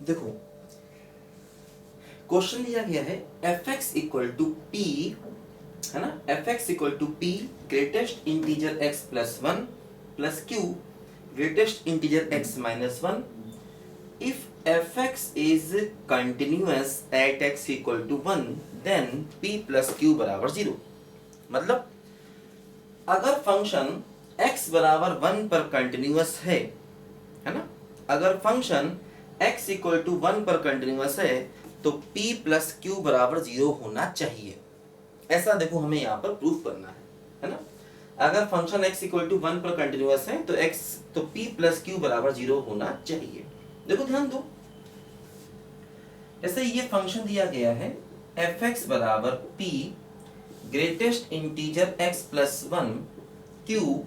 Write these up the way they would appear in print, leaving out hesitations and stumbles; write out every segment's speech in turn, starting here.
देखो क्वेश्चन दिया गया है f x equal to p, है ना, f x equal to p greatest integer x plus one plus q greatest integer x minus one if f x is continuous at x equal to one then p plus q बराबर zero. मतलब अगर function x बराबर one पर continuous है ना, अगर function x equal to one पर continuous है तो p प्लस क्यू बराबर जीरो होना चाहिए। ऐसा देखो हमें यहाँ पर प्रूफ करना है ना। अगर function x equal to one पर कंटिन्यूअस है तो p प्लस क्यू बराबर जीरो होना चाहिए। देखो ध्यान दो, जैसे ये फंक्शन दिया गया है एफ एक्स बराबर p greatest integer x plus one Q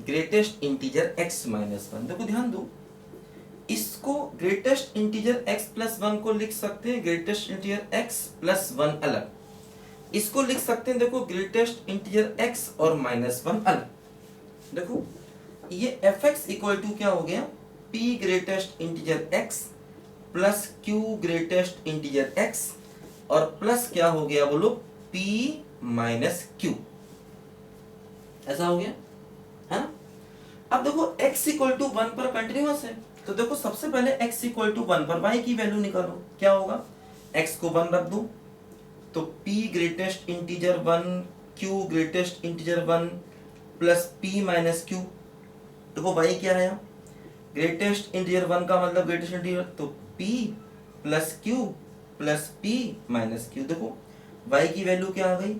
greatest integer x minus one. देखो ध्यान दो, इसको greatest integer x plus one को लिख सकते हैं greatest integer x plus one अलग, इसको लिख सकते हैं देखो ग्रेटेस्ट इंटीजर x और माइनस वन अलग। देखो ये एफ एक्स इक्वल टू क्या हो गया, p greatest integer x plus q greatest integer x और प्लस क्या हो गया बोलो p माइनस q, ऐसा हो गया है ना। अब देखो x इक्वल टू वन पर कंटिन्यूअस है तो देखो सबसे पहले x इक्वल टू वन पर y की वैल्यू निकालो, क्या होगा, x को वन रख दो तो p greatest integer one q greatest integer one plus p minus q। देखो y क्या है, ग्रेटेस्ट इंटीजर वन का मतलब ग्रेटेस्ट इंटीजर तो p plus q plus p minus q। देखो y की वैल्यू क्या आ गई,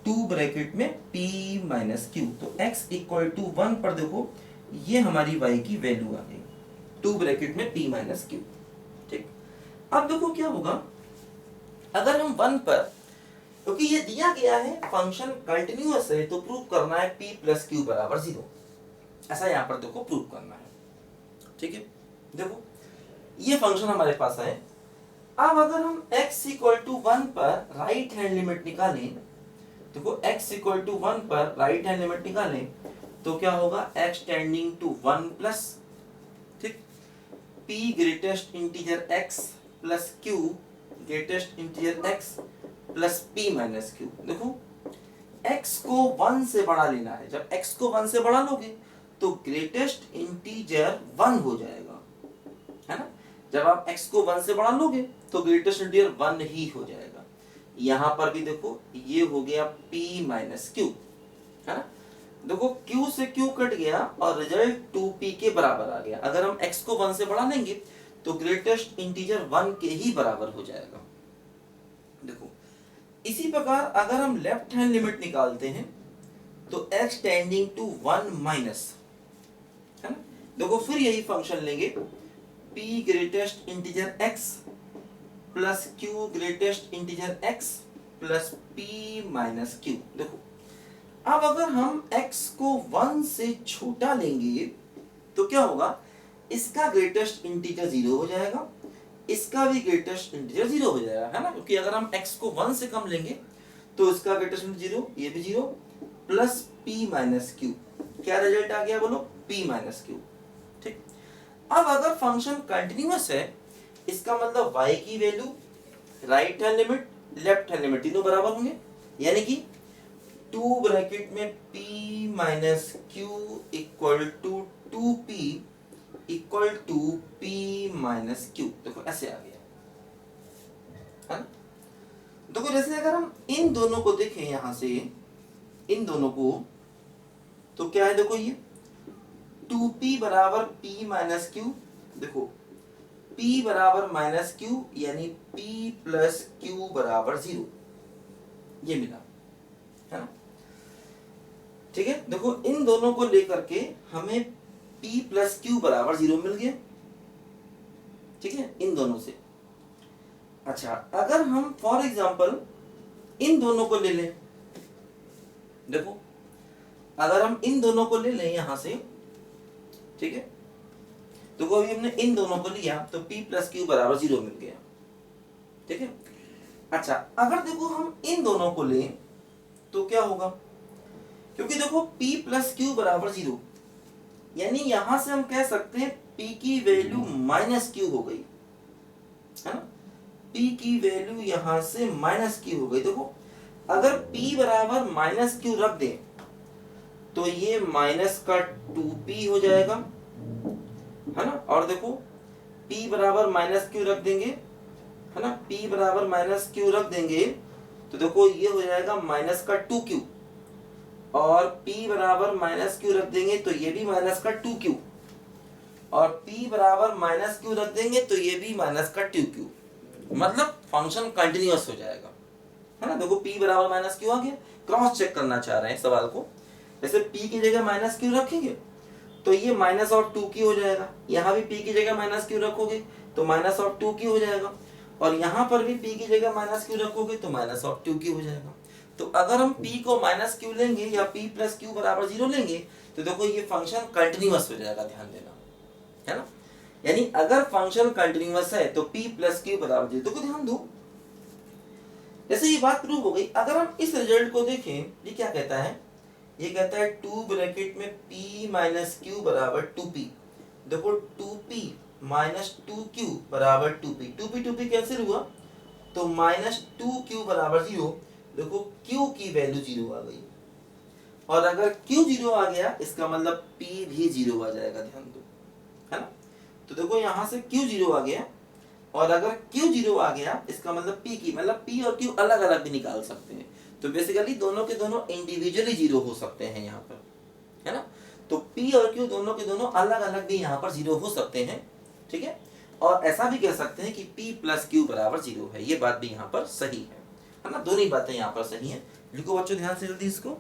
टू ब्रैकेट में p माइनस क्यू, तो x इक्वल टू वन पर देखो ये हमारी y की वैल्यू आ गई, टू ब्रैकेट में p माइनस क्यू। ठीक, अब देखो क्या होगा अगर हम वन पर, क्योंकि ये दिया गया है फंक्शन कंटिन्यूअस है तो प्रूव करना है p प्लस क्यू बराबर जीरो, ऐसा यहाँ पर देखो प्रूव करना है। ठीक है, देखो ये फंक्शन हमारे पास है। अब अगर हम x इक्वल टू वन पर राइट हैंड लिमिट निकालें, देखो x इक्वल टू वन पर राइट हैंड लिमिट निकालें तो क्या होगा, x tending to one plus, ठीक, p greatest integer x plus q greatest integer x plus p minus q। देखो x को वन से बड़ा लेना है, जब x को वन से बड़ा लोगे तो ग्रेटेस्ट इंटीजर वन हो जाएगा, है ना। जब आप x को वन से बड़ा लोगे तो ग्रेटेस्ट इंटीजर वन ही हो जाएगा। यहां पर भी देखो ये हो गया p माइनस क्यू, है ना। देखो q से q कट गया और रिजल्ट 2p के बराबर आ गया। अगर हम x को वन से बढ़ा लेंगे तो ग्रेटेस्ट इंटीजर वन के ही बराबर हो जाएगा। देखो इसी प्रकार अगर हम लेफ्ट हैंड लिमिट निकालते हैं तो x tending to one minus, है ना। देखो फिर यही फंक्शन लेंगे p greatest integer x plus q greatest integer x plus p minus q। देखो अब अगर हम x को वन से छोटा लेंगे तो क्या होगा, इसका ग्रेटेस्ट इंटीजर जीरो हो जाएगा, इसका भी ग्रेटेस्ट इंटीजर जीरो हो जाएगा, है ना। क्योंकि अगर हम x को वन से कम लेंगे तो इसका ग्रेटेस्ट इंटीजर जीरो, ये भी zero, plus p minus q। क्या रिजल्ट आ गया बोलो, p माइनस q। ठीक, अब अगर फंक्शन कंटिन्यूअस है इसका मतलब y की value right hand limit left hand limit तीनों बराबर होंगे, यानी कि टू ब्रैकेट में p minus q equal to two p equal to p minus q. देखो ऐसे आ गया, है ना। देखो जैसे अगर हम इन दोनों को देखें यहां से, इन दोनों को तो क्या है, देखो ये 2p बराबर p माइनस क्यू, देखो p बराबर माइनस क्यू यानी p प्लस क्यू बराबर जीरो, ये मिला, है ना। ठीक है, देखो इन दोनों को लेकर के हमें p प्लस क्यू बराबर जीरो मिल गया। ठीक है, इन दोनों से। अच्छा अगर हम फॉर एग्जांपल इन दोनों को ले लें, देखो अगर हम इन दोनों को ले लें यहां से, ठीक है, देखो अभी हमने इन दोनों को लिया तो p प्लस क्यू बराबर जीरो मिल गया। ठीक है, अच्छा अगर देखो हम इन दोनों को लें तो क्या होगा, क्योंकि देखो p प्लस क्यू बराबर जीरो, यानी यहां से हम कह सकते हैं p की वैल्यू माइनस क्यू हो गई, है ना। p की वैल्यू यहां से माइनस q हो गई। देखो अगर p बराबर माइनस क्यू रख दें तो ये माइनस का 2p हो जाएगा, है ना। और देखो p बराबर माइनस क्यू रख देंगे, है ना, p बराबर माइनस क्यू रख देंगे तो देखो ये हो जाएगा माइनस का 2q, और p बराबर माइनस क्यू रख देंगे तो ये भी माइनस का 2q, और p बराबर माइनस क्यू रख देंगे तो ये भी माइनस का 2q। मतलब फंक्शन कंटिन्यूअस हो जाएगा, है ना। देखो p बराबर माइनस क्यू आ गया। क्रॉस चेक करना चाह रहे हैं सवाल को, जैसे p की जगह माइनस क्यू रखेंगे तो ये माइनस ऑफ 2q हो जाएगा, यहाँ भी p की जगह माइनस क्यू रखोगे तो माइनस ऑफ 2q हो जाएगा, और यहाँ पर भी p की जगह माइनस क्यू रखोगे तो माइनस ऑफ 2q हो जाएगा। तो अगर हम p को माइनस क्यू लेंगे या p प्लस क्यू बराबर 0 लेंगे तो देखो ये फंक्शन कंटिन्यूअस हो जाएगा, ध्यान देना, है ना। यानी अगर फंक्शन कंटिन्यूअस है तो p प्लस क्यू बराबर 0। देखो ध्यान दो, जैसे ये बात प्रूव हो गई। अगर हम इस रिजल्ट को देखें, ये क्या कहता है, ये कहता है 2 ब्रैकेट में p माइनस क्यू बराबर 2p। देखो 2p माइनस 2q बराबर 2p, 2p कैंसिल हुआ तो माइनस 2q बराबर 0। देखो q की वैल्यू 0 आ गई, और अगर q 0 आ गया इसका मतलब p भी 0 आ जाएगा, ध्यान दो, है ना। तो देखो यहाँ से q 0 आ गया, और अगर q 0 आ गया इसका मतलब p की, मतलब p और q अलग अलग भी निकाल सकते हैं। तो बेसिकली दोनों के दोनों इंडिविजुअली 0 हो सकते हैं यहाँ पर, है ना। तो p और q दोनों के दोनों अलग अलग भी यहाँ पर 0 हो सकते हैं, ठीक है। और ऐसा भी कह सकते हैं कि p प्लस क्यू बराबर 0 है, ये बात भी यहाँ पर सही है ना। दोनों ही बातें यहाँ पर सही है। लिखो बच्चों ध्यान से जल्दी इसको।